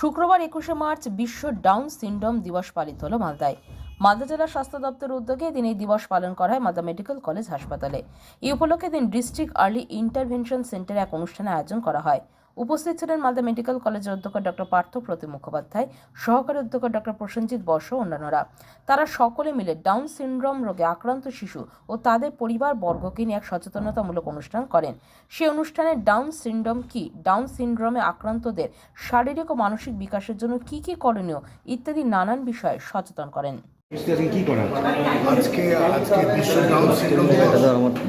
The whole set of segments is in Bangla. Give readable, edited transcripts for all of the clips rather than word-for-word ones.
শুক্রবার 21শে মার্চ বিশ্ব ডাউন সিনড্রোম দিবস পালিত হল মালদায়। মালদা জেলা স্বাস্থ্য দপ্তরের উদ্যোগে এদিন এই দিবস পালন করা হয় মালদা মেডিকেল কলেজ হাসপাতালে। এই উপলক্ষে দিন ডিস্ট্রিক্ট আর্লি ইন্টারভেনশন সেন্টারে এক অনুষ্ঠানের আয়োজন করা হয়। উপস্থিত ছিলেন মালদা মেডিকেল কলেজের অধ্যক্ষ ডক্টর পার্থ প্রতিম মুখোপাধ্যায়, সহকারী অধ্যক্ষ ডক্টর প্রসেনজিৎ বর্ষ ও অন্যান্যরা। তারা সকলে মিলে ডাউন সিনড্রোম রোগে আক্রান্ত শিশু ও তাদের পরিবার বর্গকে নিয়ে এক সচেতনতামূলক অনুষ্ঠান করেন। সেই অনুষ্ঠানে ডাউন সিনড্রোম কি, ডাউন সিনড্রোমে আক্রান্তদের শারীরিক ও মানসিক বিকাশের জন্য কি কি করণীয় ইত্যাদি নানান বিষয়ে সচেতন করেন। আজকে বিশ্ব ডাউন সিনড্রোম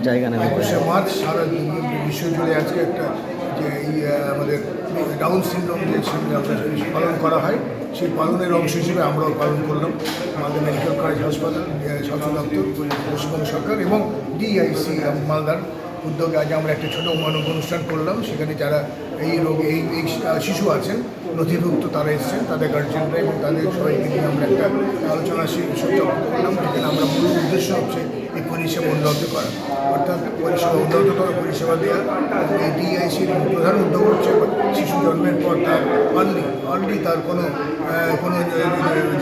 জায়গা নেই 21শে মার্চ সারা বিশ্ব জুড়ে আজকে একটা যে আমাদের ডাউন সিনড্রোম যে পালন করা হয় সেই পালনের অংশ হিসেবে আমরাও পালন করলাম। আমাদের মেডিকেল কলেজ হাসপাতাল, স্বাস্থ্য দপ্তর, পশ্চিমবঙ্গ সরকার এবং ডিআইসি মালদার উদ্যোগে আজ আমরা একটা ছোটো মানব অনুষ্ঠান করলাম। সেখানে যারা এই রোগে এই শিশু আছেন নথিভুক্ত তারা এসেছেন, তাদের গার্জেনরা এবং তাদের সবাইকে নিয়ে আমরা একটা আলোচনা সূচক করলাম। যেখানে আমরা মূল উদ্দেশ্য হচ্ছে এই পরিষেবা উন্নত করা, অর্থাৎ পরিষেবা উন্নততর পরিষেবা দেওয়া। এই ডিআইসির প্রধান উদ্যোগ হচ্ছে শিশু জন্মের পর তার অলরেডি তার কোনো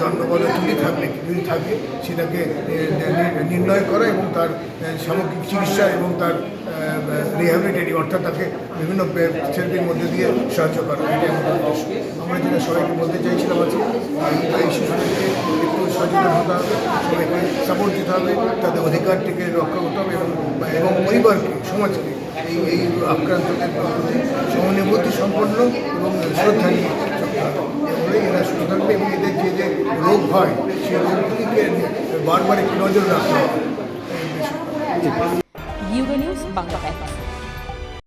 জন্মগত যদি থাকে সেটাকে নির্ণয় করা এবং তার সামগ্রিক চিকিৎসা এবং তার রিহ্যাবিলিটেটিভ, অর্থাৎ তাকে বিভিন্ন থেরাপির মধ্যে দিয়ে সাহায্য করা। এটা আমাদের উদ্দেশ্য। আমরা যেটা সবাইকে বলতে চাইছিলাম আছে এই শিশুদেরকে একটু সচেতন হতে হবে, সবাইকে সাপোর্ট দিতে হবে, তাদের অধিকারটিকে রক্ষা করতে হবে এবং পরিবারকে, সমাজকে এই আক্রান্তদের প্রতি সহানুভূতি সম্পন্ন এবং শ্রদ্ধা নিয়ে চলতে হবে। এভাবেই এরা সুস্থ থাকবে এবং এদের যে রোগ হয় সেই রোগগুলিকে বারবার একটু নজর রাখতে হবে। You go news Bangla.